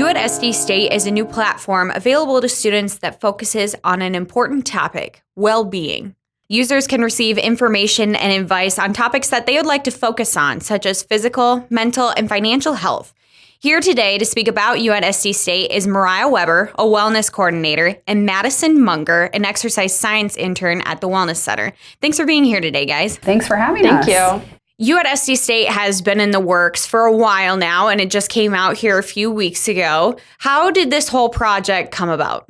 SDState is a new platform available to students that focuses on an important topic, well-being. Users can receive information and advice on topics that they would like to focus on, such as physical, mental, and financial health. Here today to speak about you at SDState is Mariah Weber, a wellness coordinator, and Madison Munger, an exercise science intern at the Wellness Center. Thanks for being here today, guys. Thanks for having us. Thank you. You at SDState has been in the works for a while now, and it just came out here a few weeks ago. How did this whole project come about?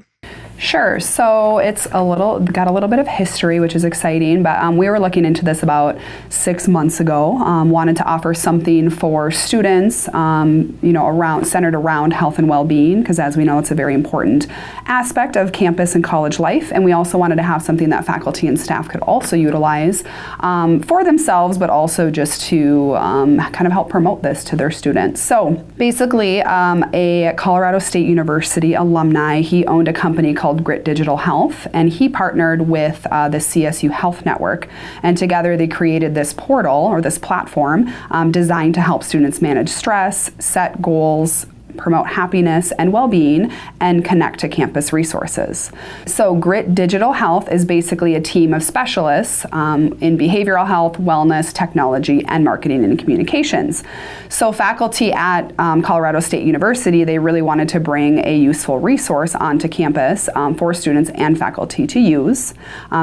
Sure. So it's got a little bit of history, which is exciting, but we were looking into this about 6 months ago. Wanted to offer something for students, centered around health and well-being, because as we know, it's a very important aspect of campus and college life. And we also wanted to have something that faculty and staff could also utilize for themselves, but also just to kind of help promote this to their students. So basically, a Colorado State University alumni, he owned a company called Grit Digital Health, and he partnered with the CSU Health Network, and together they created this portal or this platform designed to help students manage stress, set goals, promote happiness and well-being, and connect to campus resources. So Grit Digital Health is basically a team of specialists in behavioral health, wellness, technology, and marketing and communications. So faculty at Colorado State University, they really wanted to bring a useful resource onto campus for students and faculty to use,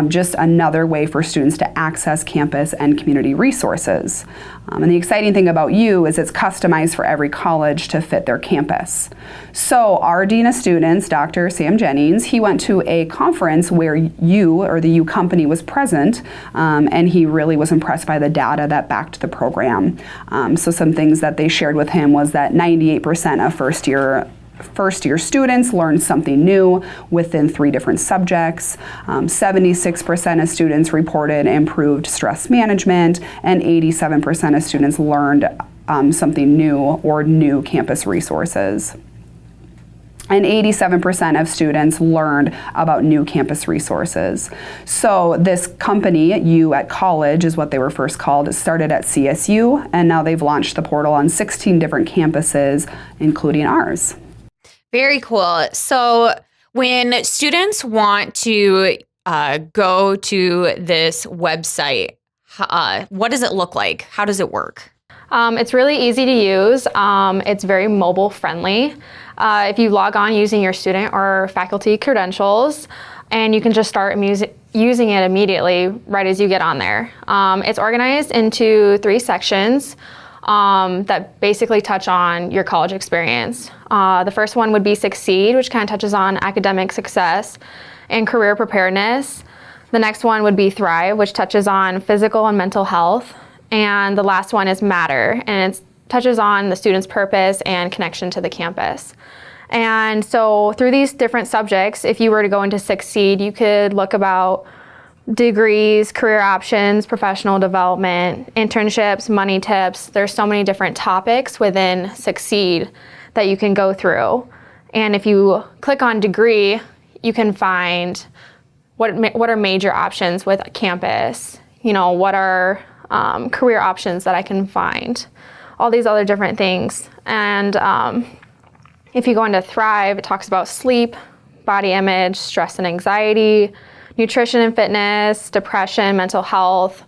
just another way for students to access campus and community resources. And the exciting thing about U is it's customized for every college to fit their campus. So our Dean of Students, Dr. Sam Jennings, he went to a conference where the U company was present, and he really was impressed by the data that backed the program. So some things that they shared with him was that 98% of first-year students learned something new within 3 different subjects. 76% of students reported improved stress management, and 87% of students learned something new or new campus resources. And 87% of students learned about new campus resources. So this company, U at College is what they were first called. It started at CSU, and now they've launched the portal on 16 different campuses, including ours. Very cool. So when students want to go to this website, what does it look like? How does it work? It's really easy to use. It's very mobile friendly. If you log on using your student or faculty credentials, and you can just start using it immediately right as you get on there. It's organized into 3 sections that basically touch on your college experience. The first one would be Succeed, which kind of touches on academic success and career preparedness. The next one would be Thrive, which touches on physical and mental health. And the last one is Matter, and it touches on the student's purpose and connection to the campus. And so through these different subjects, if you were to go into Succeed, you could look about degrees, career options, professional development, internships, money tips. There's so many different topics within Succeed that you can go through. And if you click on degree, you can find what are major options with campus, what are career options that I can find, all these other different things. And if you go into Thrive, it talks about sleep, body image, stress and anxiety, nutrition and fitness, depression, mental health.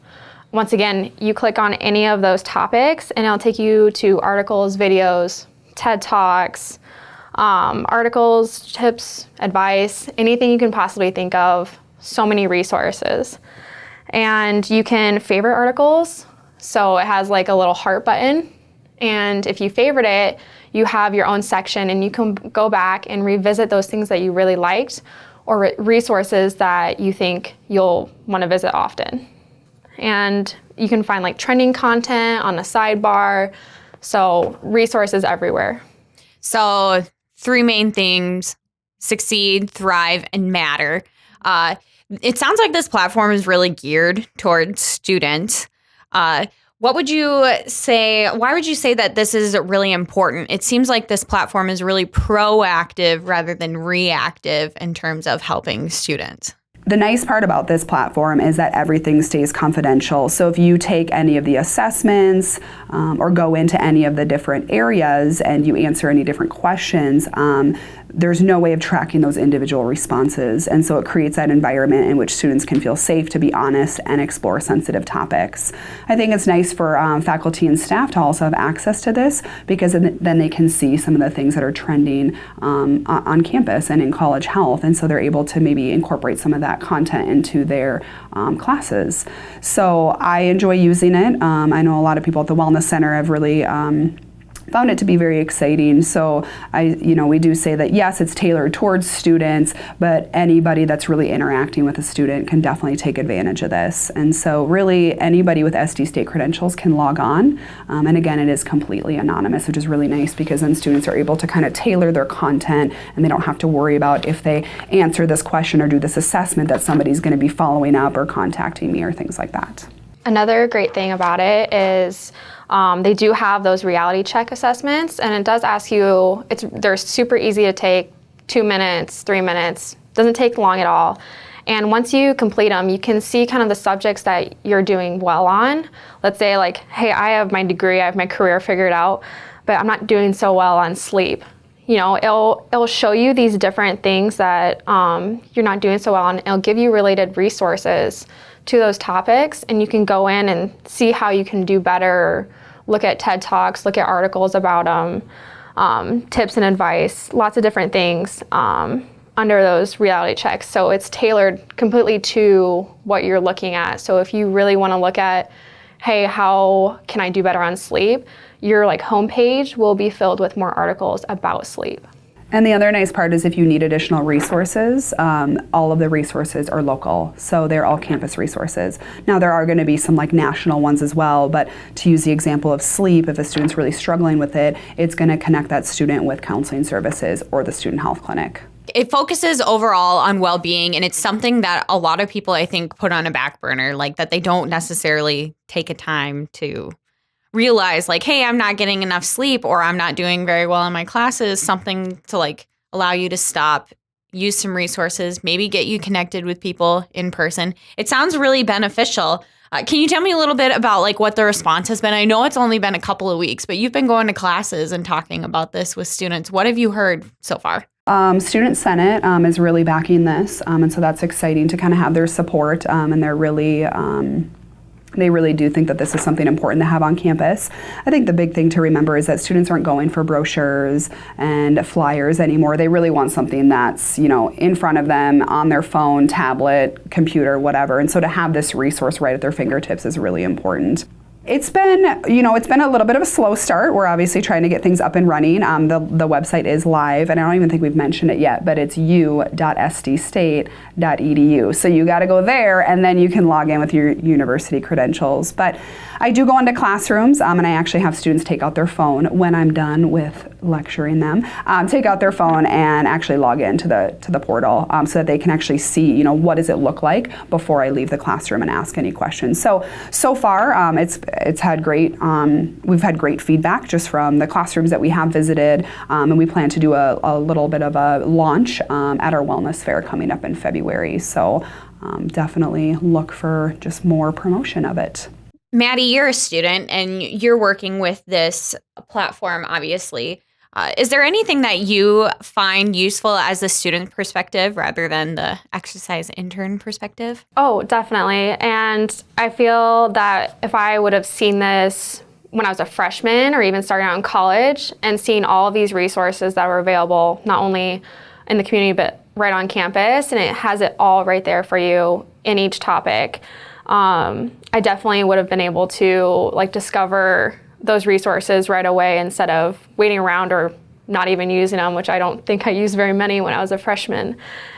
Once again, you click on any of those topics and it'll take you to articles, videos, TED Talks, articles, tips, advice, anything you can possibly think of. So many resources. And you can favorite articles. So it has like a little heart button. And if you favorite it, you have your own section and you can go back and revisit those things that you really liked or resources that you think you'll want to visit often. And you can find like trending content on the sidebar. So resources everywhere. So 3 main things: Succeed, Thrive, and Matter. It sounds like this platform is really geared towards students. What would you say? Why would you say that this is really important? It seems like this platform is really proactive rather than reactive in terms of helping students. The nice part about this platform is that everything stays confidential. So if you take any of the assessments or go into any of the different areas and you answer any different questions, there's no way of tracking those individual responses. And so it creates that environment in which students can feel safe to be honest and explore sensitive topics. I think it's nice for faculty and staff to also have access to this, because then they can see some of the things that are trending on campus and in college health. And so they're able to maybe incorporate some of that content into their classes. So I enjoy using it. I know a lot of people at the Wellness Center have really found it to be very exciting. So we do say that yes, it's tailored towards students, but anybody that's really interacting with a student can definitely take advantage of this. And so really anybody with SDState credentials can log on. And again, it is completely anonymous, which is really nice, because then students are able to kind of tailor their content and they don't have to worry about if they answer this question or do this assessment that somebody's going to be following up or contacting me or things like that. Another great thing about it is they do have those reality check assessments, and it does ask you, they're super easy to take, 2 minutes, 3 minutes, doesn't take long at all. And once you complete them, you can see kind of the subjects that you're doing well on. Let's say like, hey, I have my degree, I have my career figured out, but I'm not doing so well on sleep. It'll show you these different things that you're not doing so well on. It'll give you related resources to those topics, and you can go in and see how you can do better, look at TED Talks, look at articles about them, tips and advice, lots of different things under those reality checks. So it's tailored completely to what you're looking at. So if you really want to look at, hey, how can I do better on sleep? Your homepage will be filled with more articles about sleep. And the other nice part is if you need additional resources, all of the resources are local, so they're all campus resources. Now there are going to be some national ones as well, but to use the example of sleep, if a student's really struggling with it, it's going to connect that student with counseling services or the student health clinic. It focuses overall on well-being, and it's something that a lot of people, I think, put on a back burner, that they don't necessarily take a time to realize hey, I'm not getting enough sleep, or I'm not doing very well in my classes. Something to allow you to stop, use some resources, maybe get you connected with people in person. It sounds really beneficial. Can you tell me a little bit about what the response has been? I know it's only been a couple of weeks, but you've been going to classes and talking about this with students. What have you heard so far? Student Senate is really backing this, and so that's exciting to kind of have their support, and they're really they really do think that this is something important to have on campus. I think the big thing to remember is that students aren't going for brochures and flyers anymore. They really want something that's, in front of them, on their phone, tablet, computer, whatever. And so to have this resource right at their fingertips is really important. It's been a little bit of a slow start. We're obviously trying to get things up and running. The website is live, and I don't even think we've mentioned it yet, but it's u.sdstate.edu. So you got to go there, and then you can log in with your university credentials. But I do go into classrooms, and I actually have students take out their phone when I'm done with lecturing them, take out their phone and actually log into the portal, so that they can actually see, what does it look like before I leave the classroom and ask any questions. So far, it's had great, we've had great feedback just from the classrooms that we have visited, and we plan to do a little bit of a launch at our wellness fair coming up in February. So definitely look for just more promotion of it. Maddie, you're a student and you're working with this platform, obviously. Is there anything that you find useful as a student perspective rather than the exercise intern perspective? Oh, definitely. And I feel that if I would have seen this when I was a freshman or even starting out in college and seen all of these resources that were available, not only in the community, but right on campus, and it has it all right there for you in each topic, I definitely would have been able to discover those resources right away instead of waiting around or not even using them, which I don't think I used very many when I was a freshman.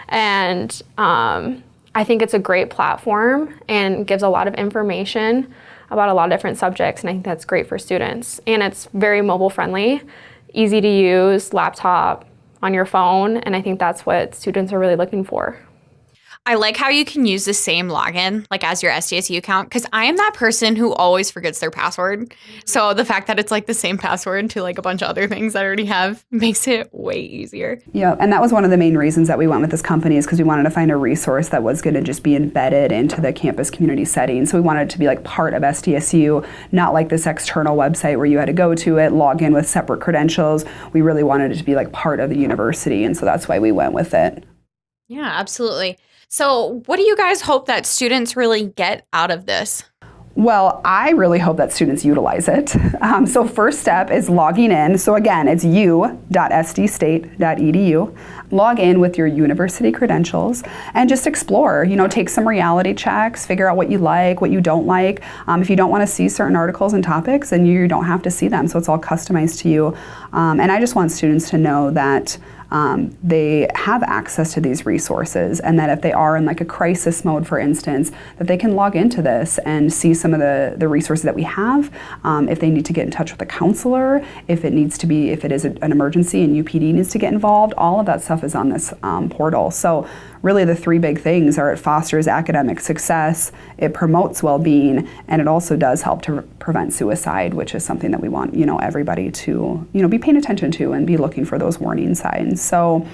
And I think it's a great platform and gives a lot of information about a lot of different subjects, and I think that's great for students. And it's very mobile friendly, easy to use, laptop, on your phone, and I think that's what students are really looking for. I like how you can use the same login like as your SDSU account, because I am that person who always forgets their password. So the fact that it's like the same password to like a bunch of other things I already have makes it way easier. Yeah, and that was one of the main reasons that we went with this company, is because we wanted to find a resource that was going to just be embedded into the campus community setting. So we wanted it to be like part of SDSU, not like this external website where you had to go to it, log in with separate credentials. We really wanted it to be like part of the university, and so that's why we went with it. Yeah, absolutely. So what do you guys hope that students really get out of this? Well, I really hope that students utilize it. So first step is logging in. So again, it's u.sdstate.edu. Log in with your university credentials and just explore, take some reality checks, figure out what you like, what you don't like. If you don't want to see certain articles and topics, then you don't have to see them. So it's all customized to you. And I just want students to know that they have access to these resources, and that if they are in like a crisis mode, for instance, that they can log into this and see some of the resources that we have. If they need to get in touch with a counselor, if it is an emergency and UPD needs to get involved, all of that stuff is on this portal. So really the three big things are: it fosters academic success, it promotes well-being, and it also does help to prevent suicide, which is something that we want everybody to be paying attention to and be looking for those warning signs. So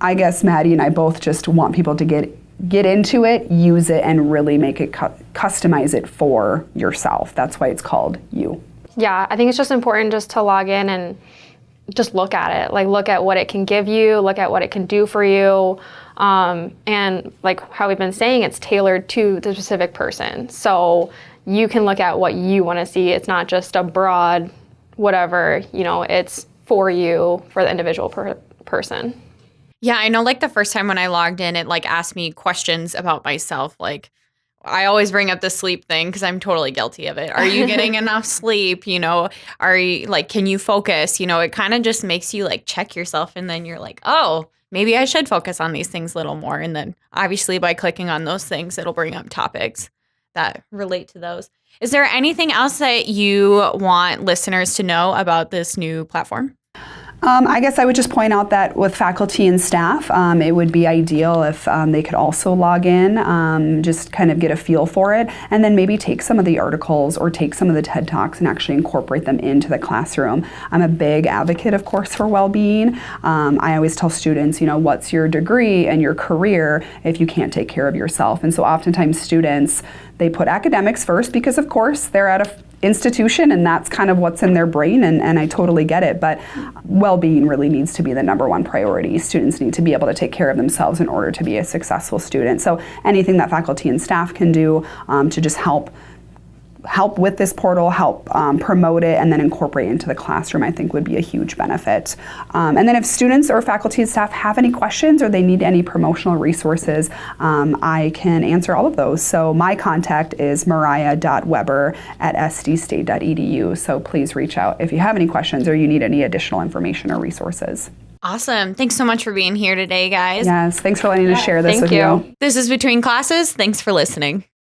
I guess Maddie and I both just want people to get into it, use it, and really make it customize it for yourself. That's why it's called You. Yeah, I think it's just important just to log in and just look at it. Like, look at what it can give you, look at what it can do for you. And like how we've been saying, it's tailored to the specific person. So you can look at what you want to see. It's not just a broad whatever, it's for you, for the individual person. Yeah, I know like the first time when I logged in, it like asked me questions about myself. Like I always bring up the sleep thing because I'm totally guilty of it. Are you getting enough sleep? Are you like, can you focus? It kind of just makes you like check yourself, and then you're like, oh, maybe I should focus on these things a little more. And then obviously by clicking on those things, it'll bring up topics that relate to those. Is there anything else that you want listeners to know about this new platform? I guess I would just point out that with faculty and staff, it would be ideal if they could also log in, just kind of get a feel for it, and then maybe take some of the articles or take some of the TED Talks and actually incorporate them into the classroom. I'm a big advocate, of course, for well-being. I always tell students, what's your degree and your career if you can't take care of yourself? And so oftentimes students, they put academics first because, of course, they're at a institution and that's kind of what's in their brain, and I totally get it, but well-being really needs to be the number one priority. Students need to be able to take care of themselves in order to be a successful student. So anything that faculty and staff can do to just help with this portal, help promote it, and then incorporate it into the classroom, I think would be a huge benefit. And then if students or faculty and staff have any questions or they need any promotional resources, I can answer all of those. So my contact is mariah.weber@sdstate.edu. So please reach out if you have any questions or you need any additional information or resources. Awesome. Thanks so much for being here today, guys. Yes, thanks for letting us share this with you. This is Between Classes. Thanks for listening.